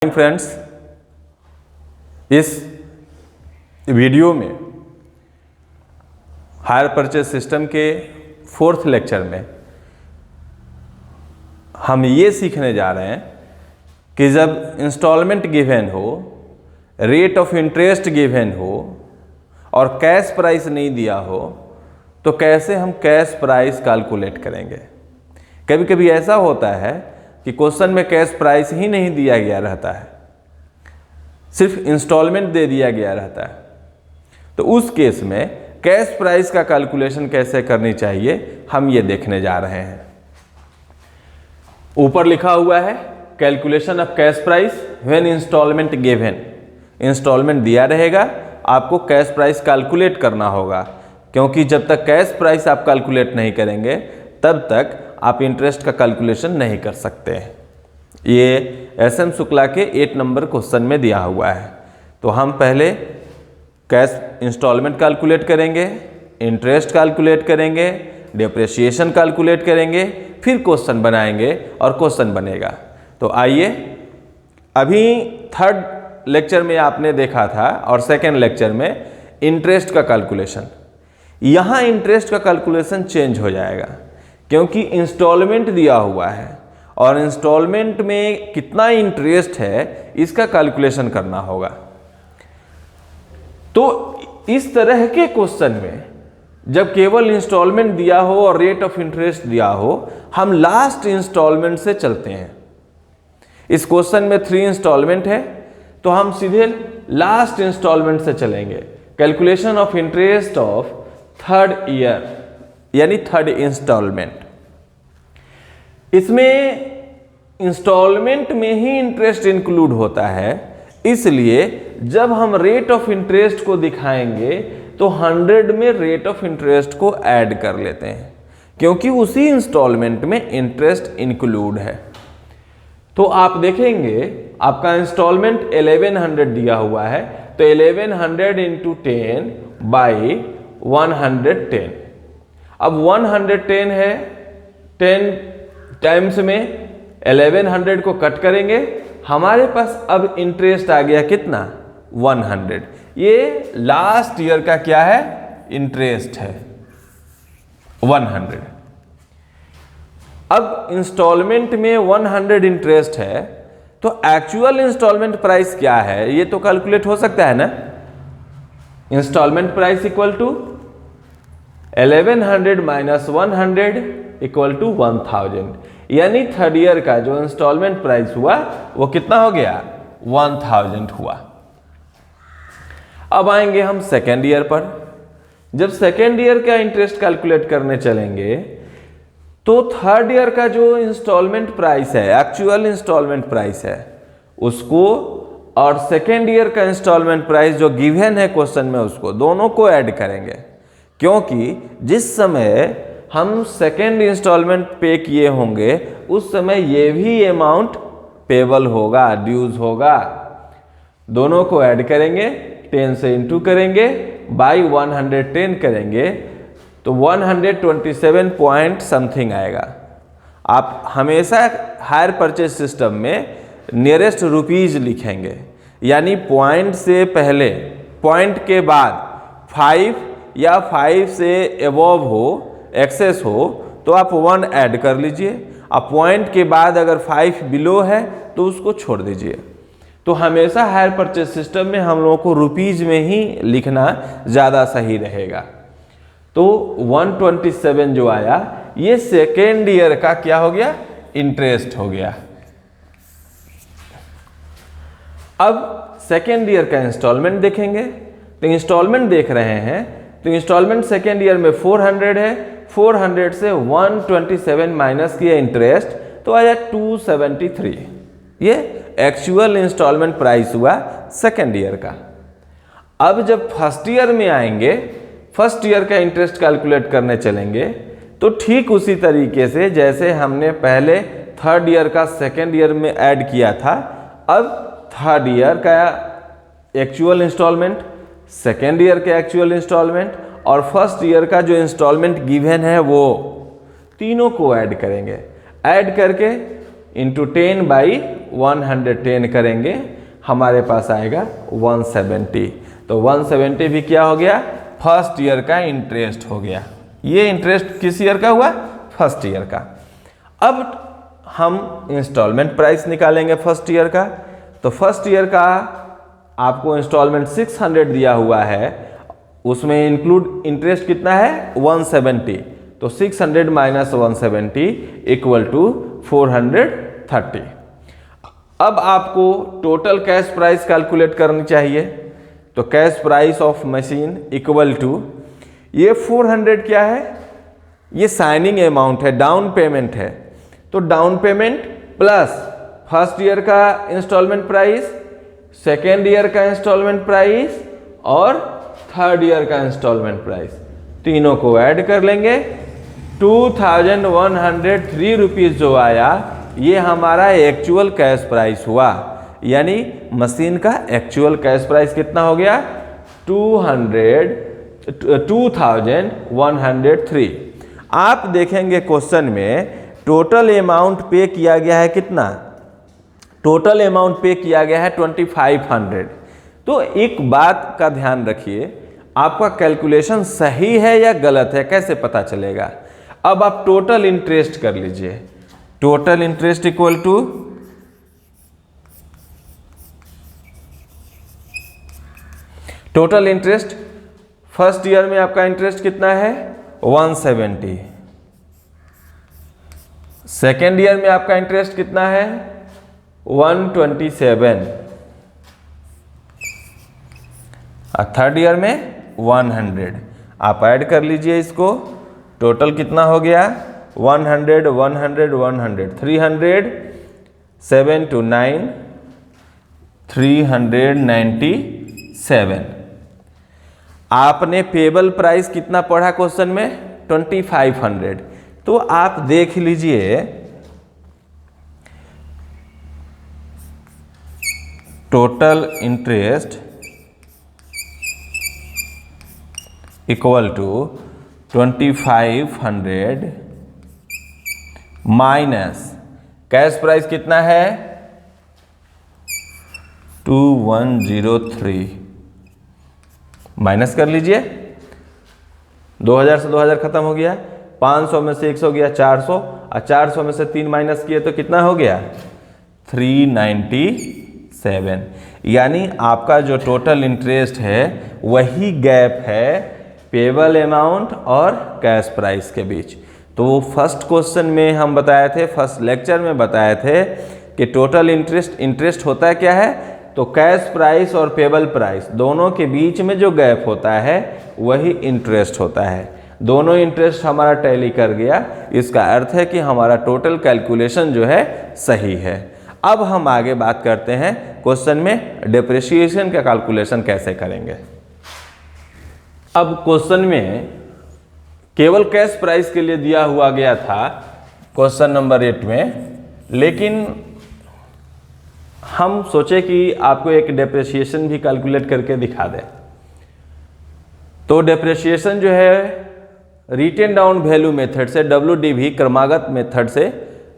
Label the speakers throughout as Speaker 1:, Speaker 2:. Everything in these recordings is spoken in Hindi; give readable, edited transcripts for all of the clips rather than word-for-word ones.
Speaker 1: फ्रेंड्स, इस वीडियो में हायर परचेज सिस्टम के 4th लेक्चर में हम ये सीखने जा रहे हैं कि जब इंस्टॉलमेंट गिवन हो, रेट ऑफ इंटरेस्ट गिवन हो और कैश प्राइस नहीं दिया हो तो कैसे हम कैश प्राइस कैलकुलेट करेंगे। कभी कभी ऐसा होता है कि क्वेश्चन में कैश प्राइस ही नहीं दिया गया रहता है, सिर्फ इंस्टॉलमेंट दे दिया गया रहता है। तो उस केस में कैश प्राइस का कैलकुलेशन कैसे करनी चाहिए हम ये देखने जा रहे हैं। ऊपर लिखा हुआ है calculation of cash price when instalment given. Instalment दिया रहेगा, आपको कैश प्राइस कैलकुलेट करना होगा, क्योंकि जब तक कैश प्राइस आप कैलकुलेट नहीं करेंगे तब तक आप इंटरेस्ट का कैलकुलेशन नहीं कर सकते हैं। ये एसएम शुक्ला के 8 नंबर क्वेश्चन में दिया हुआ है। तो हम पहले कैश इंस्टॉलमेंट कैलकुलेट करेंगे, इंटरेस्ट कैलकुलेट करेंगे, डिप्रिसिएशन कैलकुलेट करेंगे, फिर क्वेश्चन बनाएंगे और क्वेश्चन बनेगा। तो आइए, अभी 3rd लेक्चर में आपने देखा था और 2nd लेक्चर में इंटरेस्ट का कैलकुलेशन। यहाँ इंटरेस्ट का कैलकुलेशन चेंज हो जाएगा, क्योंकि इंस्टॉलमेंट दिया हुआ है और इंस्टॉलमेंट में कितना इंटरेस्ट है इसका कैलकुलेशन करना होगा। तो इस तरह के क्वेश्चन में जब केवल इंस्टॉलमेंट दिया हो और रेट ऑफ इंटरेस्ट दिया हो, हम लास्ट इंस्टॉलमेंट से चलते हैं। इस क्वेश्चन में 3 इंस्टॉलमेंट है तो हम सीधे लास्ट इंस्टॉलमेंट से चलेंगे। Calculation of interest of 3rd year यानी 3rd इंस्टॉलमेंट। इसमें इंस्टॉलमेंट में ही इंटरेस्ट इंक्लूड होता है, इसलिए जब हम रेट ऑफ इंटरेस्ट को दिखाएंगे तो 100 में रेट ऑफ इंटरेस्ट को ऐड कर लेते हैं, क्योंकि उसी इंस्टॉलमेंट में इंटरेस्ट इंक्लूड है। तो आप देखेंगे आपका इंस्टॉलमेंट 1100 दिया हुआ है, तो 1100 इंटू 10 बाई 110। अब 110 है, 10 टाइम्स में 1100 को कट करेंगे, हमारे पास अब इंटरेस्ट आ गया कितना, 100। ये लास्ट ईयर का क्या है, इंटरेस्ट है 100। अब इंस्टॉलमेंट में 100 इंटरेस्ट है, तो एक्चुअल इंस्टॉलमेंट प्राइस क्या है ये तो कैलकुलेट हो सकता है ना। Instalment price equal to 1100 minus 100 equal to 1000, यानी 3rd ईयर का जो इंस्टॉलमेंट प्राइस हुआ वो कितना हो गया, 1000 हुआ। अब आएंगे हम 2nd ईयर पर। जब 2nd ईयर का इंटरेस्ट कैलकुलेट करने चलेंगे तो 3rd ईयर का जो इंस्टॉलमेंट प्राइस है, एक्चुअल इंस्टॉलमेंट प्राइस है, उसको और 2nd ईयर का इंस्टॉलमेंट प्राइस जो गिवन है क्वेश्चन में, उसको दोनों को ऐड करेंगे, क्योंकि जिस समय हम 2nd इंस्टॉलमेंट पे किए होंगे उस समय ये भी अमाउंट पेबल होगा, ड्यूज होगा। दोनों को ऐड करेंगे, 10 से इंटू करेंगे, बाई 110 करेंगे, तो 127 पॉइंट समथिंग आएगा। आप हमेशा हायर परचेज सिस्टम में नियरेस्ट रुपीज लिखेंगे, यानी पॉइंट से पहले, पॉइंट के बाद 5 या 5 से एबव हो, एक्सेस हो, तो आप 1 ऐड कर लीजिए। अब पॉइंट के बाद अगर 5 बिलो है तो उसको छोड़ दीजिए। तो हमेशा हायर परचेज सिस्टम में हम लोगों को रुपीज में ही लिखना ज़्यादा सही रहेगा। तो 127 जो आया ये 2nd ईयर का क्या हो गया, इंटरेस्ट हो गया। अब 2nd ईयर का इंस्टॉलमेंट देखेंगे, तो इंस्टॉलमेंट देख रहे हैं, तो इंस्टॉलमेंट 2nd ईयर में 400 है, 400 से 127 माइनस किया इंटरेस्ट तो आया 273। ये एक्चुअल इंस्टॉलमेंट प्राइस हुआ 2nd ईयर का। अब जब 1st ईयर में आएंगे, 1st ईयर का इंटरेस्ट कैलकुलेट करने चलेंगे, तो ठीक उसी तरीके से जैसे हमने पहले 3rd ईयर का 2nd ईयर में ऐड किया था, अब 3rd ईयर का एक्चुअल इंस्टॉलमेंट, 2nd ईयर के एक्चुअल इंस्टॉलमेंट और 1st ईयर का जो इंस्टॉलमेंट गिवन है वो तीनों को ऐड करेंगे। ऐड करके इंटू 10/110 करेंगे, हमारे पास आएगा 170। तो 170 भी क्या हो गया, फर्स्ट ईयर का इंटरेस्ट हो गया। ये इंटरेस्ट किस ईयर का हुआ, फर्स्ट ईयर का। अब हम इंस्टॉलमेंट प्राइस निकालेंगे फर्स्ट ईयर का। तो फर्स्ट ईयर का आपको इंस्टॉलमेंट 600 दिया हुआ है, उसमें इंक्लूड इंटरेस्ट कितना है 170। तो 600 माइनस 170 इक्वल टू 430। अब आपको टोटल कैश प्राइस कैलकुलेट करनी चाहिए। तो cash price of machine equal to, ये 400 क्या है, ये साइनिंग अमाउंट है, डाउन पेमेंट है। तो down payment plus first year का इंस्टॉलमेंट प्राइस, सेकेंड ईयर का इंस्टॉलमेंट प्राइस और थर्ड ईयर का इंस्टॉलमेंट प्राइस, तीनों को ऐड कर लेंगे। 2103 रुपीज़ जो आया, ये हमारा एक्चुअल कैश प्राइस हुआ। यानी मशीन का एक्चुअल कैश प्राइस कितना हो गया, 2103। आप देखेंगे क्वेश्चन में टोटल अमाउंट पे किया गया है कितना, टोटल अमाउंट पे किया गया है 2500। तो एक बात का ध्यान रखिए, आपका कैलकुलेशन सही है या गलत है कैसे पता चलेगा। अब आप टोटल इंटरेस्ट कर लीजिए। Total interest equal to total interest, first year में आपका इंटरेस्ट कितना है 170, सेकेंड ईयर में आपका इंटरेस्ट कितना है 127 और थर्ड ईयर में 100। आप ऐड कर लीजिए इसको, टोटल कितना हो गया 100 100 100 300, 7 to 9 397। आपने पेबल प्राइस कितना पढ़ा क्वेश्चन में 2500। तो आप देख लीजिए total interest equal to 2500 minus cash price कितना है 2103, माइनस कर लीजिए। 2000 से 2000 खत्म हो गया, 500 में से 100 गया 400 और 400 में से 3 माइनस किए तो कितना हो गया 397। यानी आपका जो टोटल इंटरेस्ट है वही गैप है पेबल अमाउंट और कैश प्राइस के बीच। तो वो फर्स्ट क्वेश्चन में हम बताए थे, फर्स्ट लेक्चर में बताए थे कि टोटल इंटरेस्ट होता है क्या है, तो कैश प्राइस और पेबल प्राइस दोनों के बीच में जो गैप होता है वही इंटरेस्ट होता है। दोनों इंटरेस्ट हमारा टैली कर गया, इसका अर्थ है कि हमारा टोटल कैलकुलेशन जो है सही है। अब हम आगे बात करते हैं क्वेश्चन में डिप्रिसिएशन का कैलकुलेशन कैसे करेंगे। अब क्वेश्चन में केवल कैश प्राइस के लिए दिया हुआ गया था क्वेश्चन नंबर 8 में, लेकिन हम सोचे कि आपको एक डेप्रिसिएशन भी कैलकुलेट करके दिखा दें। तो डेप्रिसिएशन जो है रिटेन डाउन वैल्यू मेथड से, WDV क्रमागत मेथड से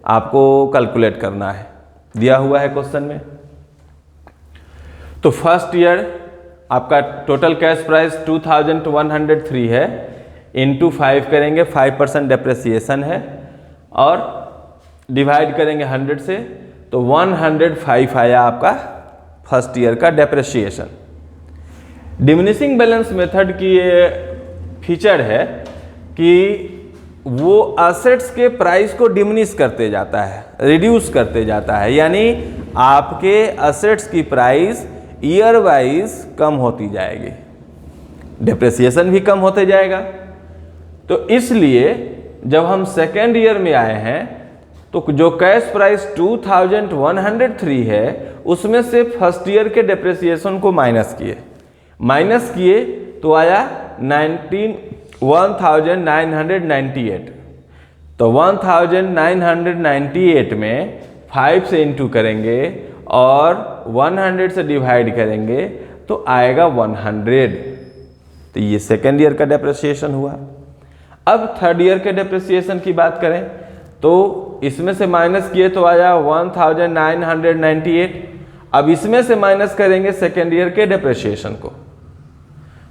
Speaker 1: आपको कैलकुलेट करना है, दिया हुआ है क्वेश्चन में। तो फर्स्ट ईयर आपका टोटल कैश प्राइस 2103 है, इंटू 5 करेंगे, 5% डेप्रिसिएशन है और डिवाइड करेंगे 100 से, तो 105 आया आपका फर्स्ट ईयर का डेप्रिसिएशन। डिमिनिशिंग बैलेंस मेथड की ये फीचर है कि वो असेट्स के प्राइस को डिमिनिश करते जाता है, रिड्यूस करते जाता है। यानी आपके असेट्स की प्राइस ईयर वाइज कम होती जाएगी, डेप्रिसिएशन भी कम होते जाएगा। तो इसलिए जब हम सेकेंड ईयर में आए हैं तो जो कैश प्राइस 2103 है उसमें से फर्स्ट ईयर के डेप्रिसिएशन को माइनस किए तो आया 1998। तो 1998 में 5 से इंटू करेंगे और 100 से डिवाइड करेंगे तो आएगा 100। तो ये सेकेंड ईयर का डेप्रिसिएशन हुआ। अब थर्ड ईयर के डेप्रिसिएशन की बात करें तो इसमें से माइनस किए तो आया 1998। अब इसमें से माइनस करेंगे सेकेंड ईयर के डेप्रिसिएशन को,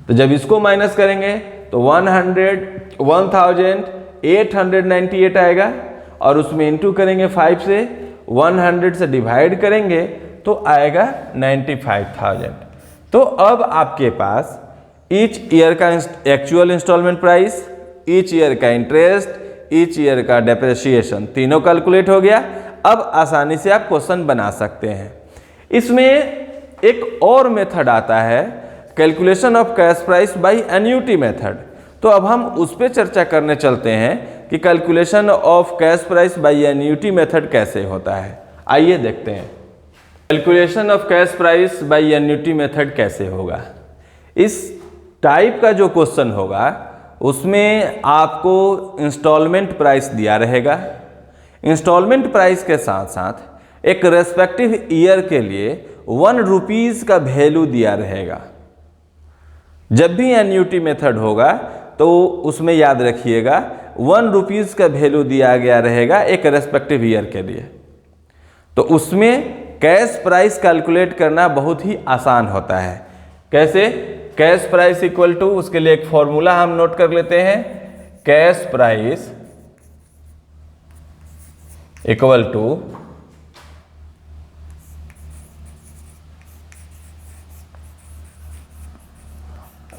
Speaker 1: तो जब इसको माइनस करेंगे तो 1898 आएगा, और उसमें इंटू करेंगे 5 से, 100 से डिवाइड करेंगे तो आएगा 95,000। तो अब आपके पास ईच ईयर का actual instalment price, each year का इंटरेस्ट, ईच ईयर का डेप्रिसिएशन तीनों कैलकुलेट हो गया। अब आसानी से आप क्वेश्चन बना सकते हैं। इसमें एक और मेथड आता है, calculation of cash price by annuity method. तो अब हम उस पर चर्चा करने चलते हैं कि calculation of cash price by annuity method कैसे होता है। आइए देखते हैं calculation of cash price by annuity method कैसे होगा। इस टाइप का जो क्वेश्चन होगा उसमें आपको इंस्टॉलमेंट प्राइस दिया रहेगा। इंस्टॉलमेंट प्राइस के साथ साथ एक रेस्पेक्टिव ईयर के लिए 1 रुपीज़ का वैल्यू दिया रहेगा। जब भी एन्युटी मेथड होगा तो उसमें याद रखिएगा 1 रुपीज़ का वैल्यू दिया गया रहेगा एक रेस्पेक्टिव ईयर के लिए। तो उसमें कैश प्राइस कैलकुलेट करना बहुत ही आसान होता है। कैसे? कैश प्राइस इक्वल टू, उसके लिए एक फॉर्मूला हम नोट कर लेते हैं, cash price equal to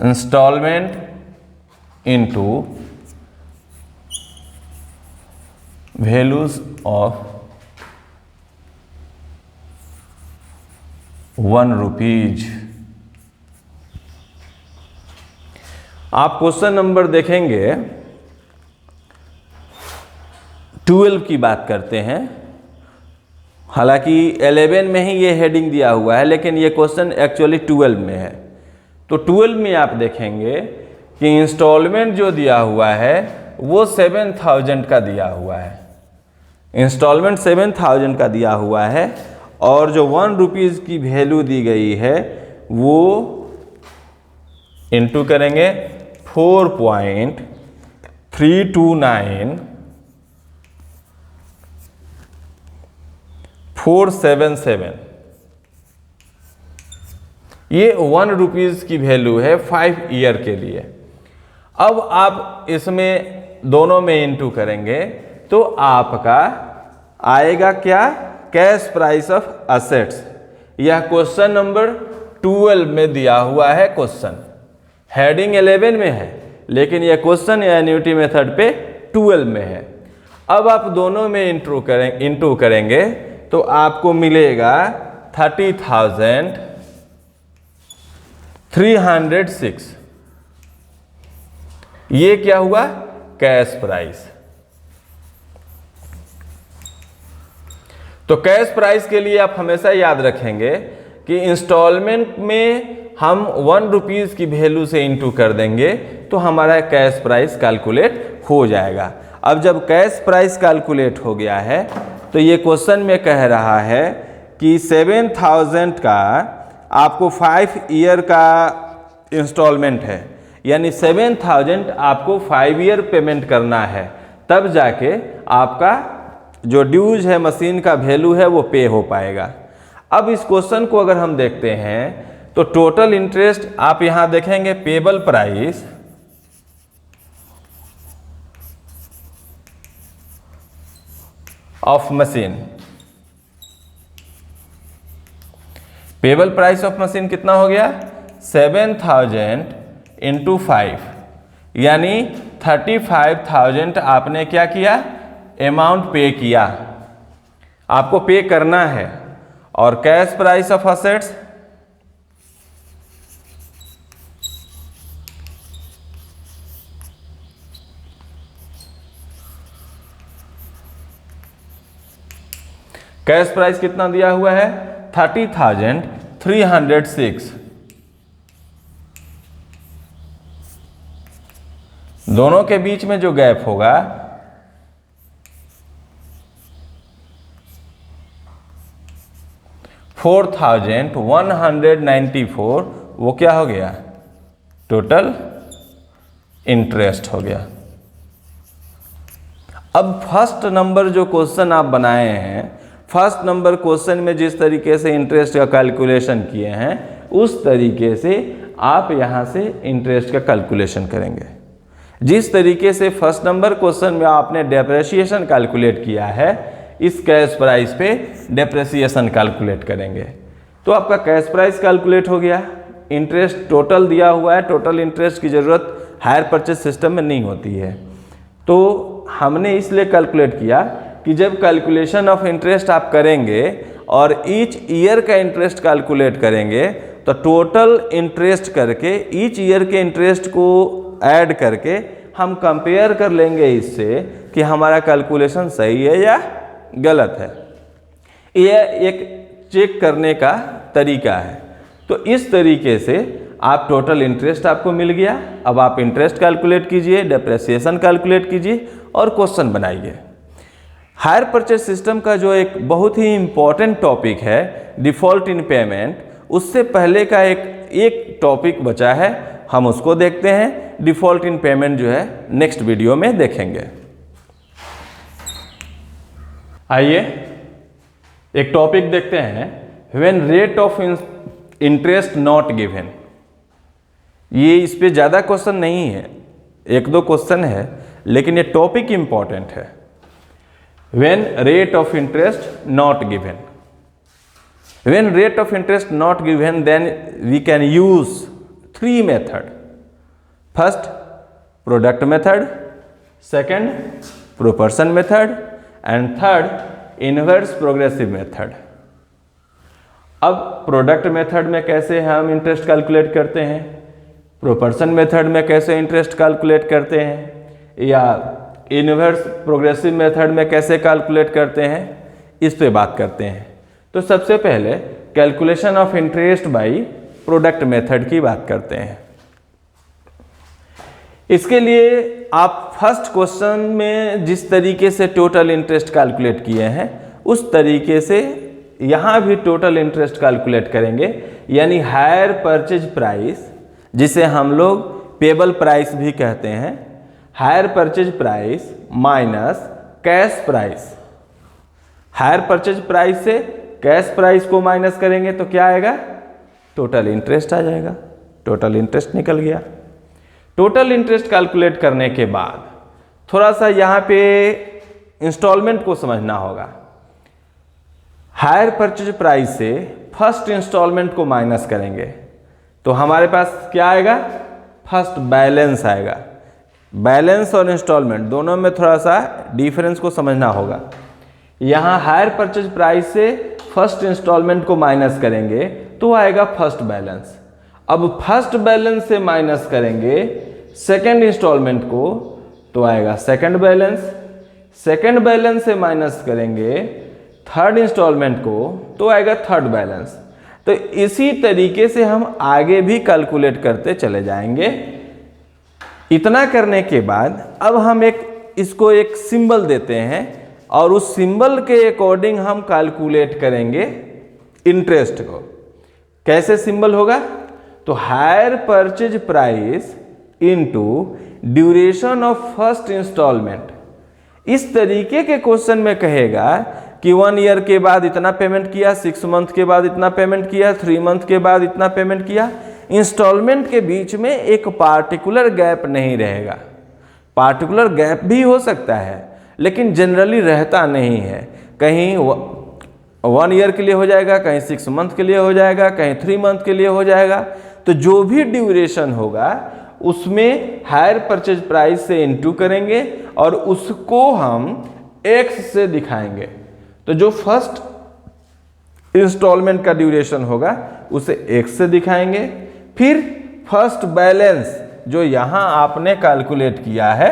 Speaker 1: instalment into values of 1 rupees. आप क्वेश्चन नंबर देखेंगे 12 की बात करते हैं। हालांकि 11 में ही ये हेडिंग दिया हुआ है, लेकिन ये क्वेश्चन एक्चुअली 12 में है। तो 12 में आप देखेंगे कि इंस्टॉलमेंट जो दिया हुआ है वो 7000 का दिया हुआ है। इंस्टॉलमेंट 7000 का दिया हुआ है, और जो 1 रुपीज़ की वैल्यू दी गई है वो इंटू करेंगे 4.329,477। ये 1 रुपीज़ की वैल्यू है 5 ईयर के लिए। अब आप इसमें दोनों में इंटू करेंगे तो आपका आएगा क्या? Cash price of assets. यह क्वेश्चन नंबर 12 में दिया हुआ है क्वेश्चन। हेडिंग 11 में है, लेकिन यह क्वेश्चन एन्युटी मेथड पे 12 में है। अब आप दोनों में इंटू करेंगे तो आपको मिलेगा 30,306। ये क्या हुआ? Cash price. तो कैश प्राइस के लिए आप हमेशा याद रखेंगे कि इंस्टॉलमेंट में हम 1 रुपीज़ की वैल्यू से इंटू कर देंगे तो हमारा कैश प्राइस कैलकुलेट हो जाएगा। अब जब कैश प्राइस कैलकुलेट हो गया है तो ये क्वेश्चन में कह रहा है कि 7000 का आपको 5 ईयर का इंस्टॉलमेंट है, यानी 7000 आपको 5 ईयर पेमेंट करना है, तब जाके आपका जो ड्यूज है मशीन का वैल्यू है वो पे हो पाएगा। अब इस क्वेश्चन को अगर हम देखते हैं तो टोटल इंटरेस्ट आप यहां देखेंगे payable price of machine. Payable price of machine कितना हो गया? 7000 इंटू 5, यानी 35,000 आपने क्या किया? अमाउंट पे किया, आपको पे करना है। और cash price of assets cash price कितना दिया हुआ है? 30,306। दोनों के बीच में जो गैप होगा 4,194, वो क्या हो गया? टोटल इंटरेस्ट हो गया। अब फर्स्ट नंबर जो क्वेश्चन आप बनाए हैं, फर्स्ट नंबर क्वेश्चन में जिस तरीके से इंटरेस्ट का कैलकुलेशन किए हैं उस तरीके से आप यहाँ से इंटरेस्ट का कैलकुलेशन करेंगे। जिस तरीके से फर्स्ट नंबर क्वेश्चन में आपने डेप्रेशिएशन कैलकुलेट किया है, इस कैश प्राइस पे डेप्रेशिएशन कैलकुलेट करेंगे। तो आपका कैश प्राइस कैलकुलेट हो गया, इंटरेस्ट टोटल दिया हुआ है, टोटल इंटरेस्ट की ज़रूरत हायर परचेज सिस्टम में नहीं होती है। तो हमने इसलिए कैलकुलेट किया कि जब कैलकुलेशन ऑफ इंटरेस्ट आप करेंगे और ईच ईयर का इंटरेस्ट कैलकुलेट करेंगे तो टोटल इंटरेस्ट करके ईच ईयर के इंटरेस्ट को ऐड करके हम कंपेयर कर लेंगे इससे कि हमारा कैलकुलेशन सही है या गलत है। यह एक चेक करने का तरीका है। तो इस तरीके से आप टोटल इंटरेस्ट आपको मिल गया। अब आप इंटरेस्ट कैलकुलेट कीजिए, डेप्रेसिएशन कैलकुलेट कीजिए और क्वेश्चन बनाइए। हायर परचेज सिस्टम का जो एक बहुत ही इंपॉर्टेंट टॉपिक है डिफ़ॉल्ट इन पेमेंट, उससे पहले का एक टॉपिक बचा है, हम उसको देखते हैं। डिफ़ॉल्ट इन पेमेंट जो है नेक्स्ट वीडियो में देखेंगे। आइए एक टॉपिक देखते हैं, when rate of interest not given. ये इस पे ज़्यादा क्वेश्चन नहीं है, एक दो क्वेश्चन है, लेकिन ये टॉपिक इंपॉर्टेंट है। When rate of interest not given, when rate of interest not given then we can use 3 method. First product method, second proportion method and third inverse progressive method. अब प्रोडक्ट मेथड में कैसे हम इंटरेस्ट कैलकुलेट करते हैं, प्रोपोर्शन मेथड में कैसे इंटरेस्ट कैलकुलेट करते हैं, या इनवर्स प्रोग्रेसिव मेथड में कैसे कैलकुलेट करते हैं, इस पे बात करते हैं। तो सबसे पहले calculation of interest by product method की बात करते हैं। इसके लिए आप फर्स्ट क्वेश्चन में जिस तरीके से टोटल इंटरेस्ट कैलकुलेट किए हैं उस तरीके से यहाँ भी टोटल इंटरेस्ट कैलकुलेट करेंगे, यानी हायर परचेज प्राइस, जिसे हम लोग पेबल प्राइस भी कहते हैं, higher purchase price minus cash price. Higher purchase price से कैश प्राइस को माइनस करेंगे तो क्या आएगा, टोटल इंटरेस्ट आ जाएगा। टोटल इंटरेस्ट निकल गया। टोटल इंटरेस्ट कैलकुलेट करने के बाद थोड़ा सा यहाँ पे इंस्टॉलमेंट को समझना होगा। हायर परचेज प्राइस से फर्स्ट इंस्टॉलमेंट को माइनस करेंगे तो हमारे पास क्या आएगा, फर्स्ट बैलेंस आएगा। बैलेंस और इंस्टॉलमेंट दोनों में थोड़ा सा डिफरेंस को समझना होगा। यहाँ हायर परचेज प्राइस से फर्स्ट इंस्टॉलमेंट को माइनस करेंगे तो आएगा फर्स्ट बैलेंस। अब फर्स्ट बैलेंस से माइनस करेंगे सेकंड इंस्टॉलमेंट को तो आएगा सेकंड बैलेंस। सेकंड बैलेंस से माइनस करेंगे थर्ड इंस्टॉलमेंट को तो आएगा थर्ड बैलेंस। तो इसी तरीके से हम आगे भी कैलकुलेट करते चले जाएंगे। इतना करने के बाद अब हम इसको एक सिंबल देते हैं और उस सिंबल के अकॉर्डिंग हम कैलकुलेट करेंगे इंटरेस्ट को। कैसे सिंबल होगा, तो hire purchase price into duration of first instalment. इस तरीके के क्वेश्चन में कहेगा कि 1 ईयर के बाद इतना पेमेंट किया, 6 मंथ के बाद इतना पेमेंट किया, 3 मंथ के बाद इतना पेमेंट किया। इंस्टॉलमेंट के बीच में एक पार्टिकुलर गैप नहीं रहेगा। पार्टिकुलर गैप भी हो सकता है लेकिन जनरली रहता नहीं है। कहीं 1 ईयर के लिए हो जाएगा, कहीं 6 मंथ के लिए हो जाएगा, कहीं 3 मंथ के लिए हो जाएगा। तो जो भी ड्यूरेशन होगा उसमें हायर परचेज प्राइस से इनटू करेंगे और उसको हम x से दिखाएंगे। तो जो फर्स्ट इंस्टॉलमेंट का ड्यूरेशन होगा उसे x से दिखाएंगे। फिर फर्स्ट बैलेंस जो यहाँ आपने कैलकुलेट किया है,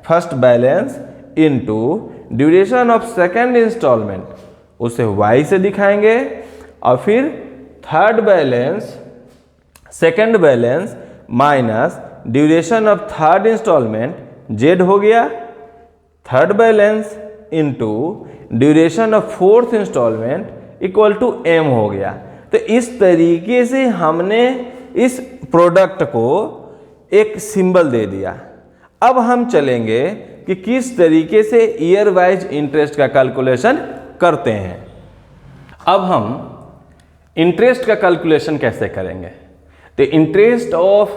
Speaker 1: first balance into duration of second instalment, उसे y से दिखाएंगे। और फिर third balance, second balance minus duration of third instalment z हो गया। Third balance into duration of fourth instalment equal to m हो गया। तो इस तरीके से हमने इस प्रोडक्ट को एक सिंबल दे दिया। अब हम चलेंगे कि किस तरीके से ईयर वाइज इंटरेस्ट का कैलकुलेशन करते हैं। अब हम इंटरेस्ट का कैलकुलेशन कैसे करेंगे? तो interest of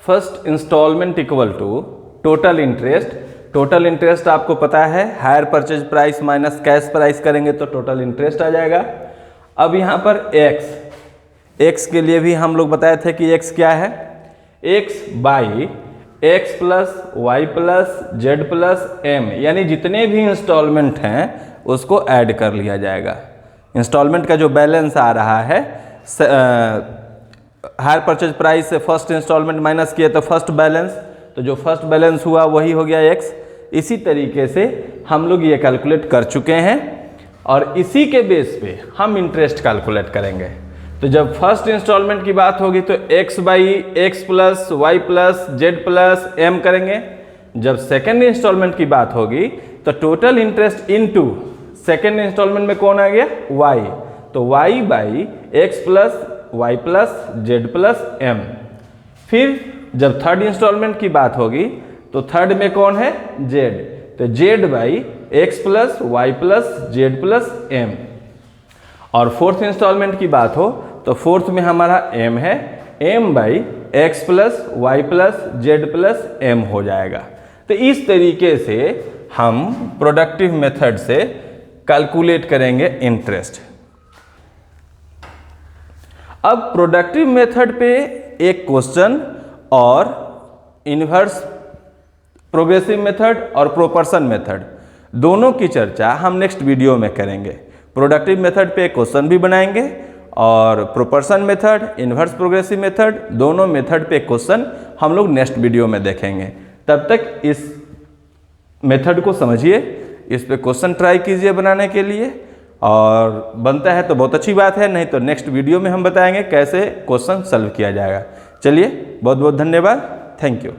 Speaker 1: first instalment equal to total interest. Total interest आपको पता है hire purchase price minus cash price करेंगे तो टोटल इंटरेस्ट आ जाएगा। अब यहाँ पर एक्स के लिए भी हम लोग बताए थे कि एक्स क्या है, x by x plus y plus z plus m, यानी जितने भी इंस्टॉलमेंट हैं उसको ऐड कर लिया जाएगा। इंस्टॉलमेंट का जो बैलेंस आ रहा है हायर परचेज प्राइस से फर्स्ट इंस्टॉलमेंट माइनस किए तो फर्स्ट बैलेंस, तो जो फर्स्ट बैलेंस हुआ वही हो गया एक्स। इसी तरीके से हम लोग ये कैलकुलेट कर चुके हैं और इसी के बेस पे हम इंटरेस्ट कैलकुलेट करेंगे। तो जब फर्स्ट इंस्टॉलमेंट की बात होगी तो x by x plus y plus z plus m करेंगे। जब सेकेंड इंस्टॉलमेंट की बात होगी तो total interest into second instalment में कौन आ गया, वाई, तो y by x plus y plus z plus m. फिर जब थर्ड इंस्टॉलमेंट की बात होगी तो थर्ड में कौन है, जेड, तो z by x plus y plus z plus m. और फोर्थ इंस्टॉलमेंट की बात हो तो फोर्थ में हमारा एम है, m by x plus y plus z plus m हो जाएगा। तो इस तरीके से हम प्रोडक्टिव मेथड से कैलकुलेट करेंगे इंटरेस्ट। अब प्रोडक्टिव मेथड पे एक क्वेश्चन और इन्वर्स प्रोग्रेसिव मेथड और प्रोपोर्शन मेथड दोनों की चर्चा हम नेक्स्ट वीडियो में करेंगे। प्रोडक्टिव मेथड पे एक क्वेश्चन भी बनाएंगे और proportion method, inverse progressive method, दोनों मेथड पे क्वेश्चन हम लोग नेक्स्ट वीडियो में देखेंगे। तब तक इस मेथड को समझिए, इस पे क्वेश्चन ट्राई कीजिए बनाने के लिए, और बनता है तो बहुत अच्छी बात है, नहीं तो नेक्स्ट वीडियो में हम बताएंगे कैसे क्वेश्चन सॉल्व किया जाएगा। चलिए, बहुत बहुत धन्यवाद, थैंक यू।